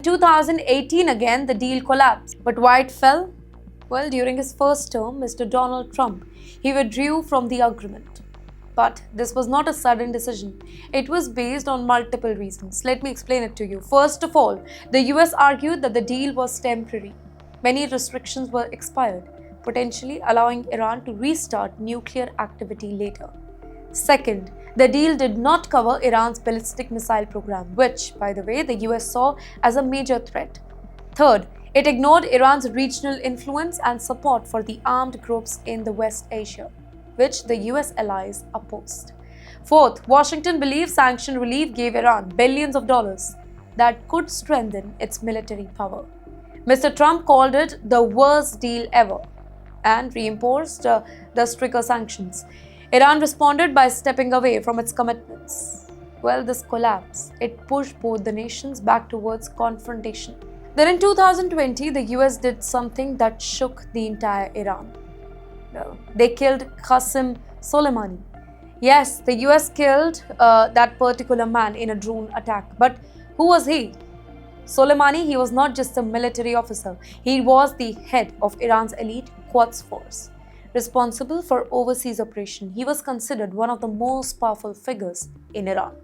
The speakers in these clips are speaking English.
2018 again, the deal collapsed. But why it fell? Well, during his first term, Mr. Donald Trump, he withdrew from the agreement. But this was not a sudden decision. It was based on multiple reasons. Let me explain it to you. First of all, the US argued that the deal was temporary. Many restrictions were expired, potentially allowing Iran to restart nuclear activity later. Second, the deal did not cover Iran's ballistic missile program, which, by the way, the US saw as a major threat. Third, it ignored Iran's regional influence and support for the armed groups in the West Asia, which the US allies opposed. Fourth, Washington believed sanction relief gave Iran billions of dollars that could strengthen its military power. Mr. Trump called it the worst deal ever and reimposed the stricter sanctions. Iran responded by stepping away from its commitments. Well, this collapse, it pushed both the nations back towards confrontation. Then in 2020, the US did something that shook the entire Iran. Well, they killed Qasem Soleimani. Yes, the US killed that particular man in a drone attack. But who was he? Soleimani, he was not just a military officer. He was the head of Iran's elite Quds force, responsible for overseas operation. He was considered one of the most powerful figures in Iran.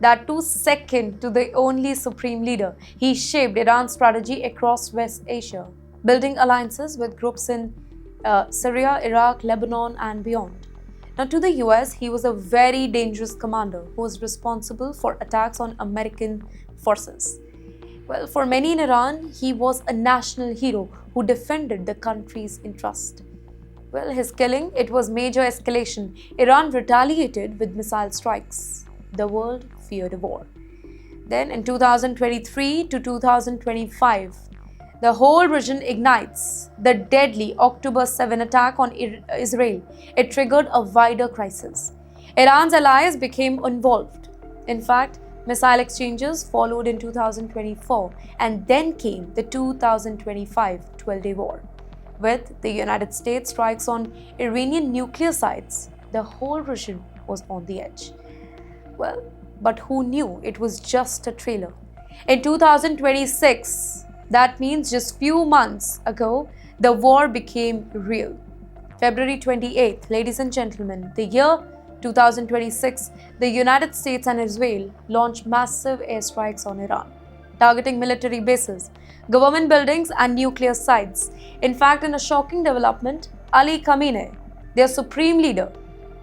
That too, second to the only supreme leader. He shaped Iran's strategy across West Asia, building alliances with groups in Syria, Iraq, Lebanon, and beyond. Now, to the US, he was a very dangerous commander who was responsible for attacks on American forces. Well, for many in Iran, he was a national hero who defended the country's interest. Well, his killing, it was major escalation. Iran retaliated with missile strikes. The world feared a war. Then in 2023 to 2025, the whole region ignites. The deadly October 7 attack on Israel, it triggered a wider crisis. Iran's allies became involved. In fact, missile exchanges followed in 2024, and then came the 2025 12-day war. With the United States strikes on Iranian nuclear sites, the whole region was on the edge. Well, but who knew it was just a trailer? In 2026, that means just few months ago, the war became real. February 28th, ladies and gentlemen, the year 2026, the United States and Israel launched massive airstrikes on Iran, targeting military bases, government buildings, and nuclear sites. In fact, in a shocking development, Ali Khamenei, their supreme leader,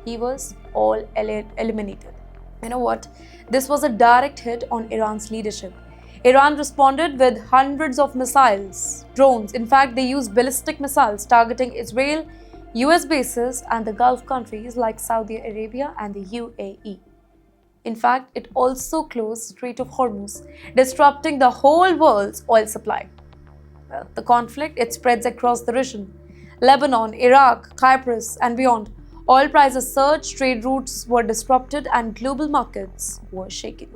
he was all eliminated. You know what? This was a direct hit on Iran's leadership. Iran responded with hundreds of missiles, drones. In fact, they used ballistic missiles targeting Israel, US bases, and the Gulf countries like Saudi Arabia and the UAE. In fact, it also closed Strait of Hormuz, disrupting the whole world's oil supply. Well, the conflict, it spreads across the region. Lebanon, Iraq, Cyprus, and beyond. Oil prices surged, trade routes were disrupted, and global markets were shaken.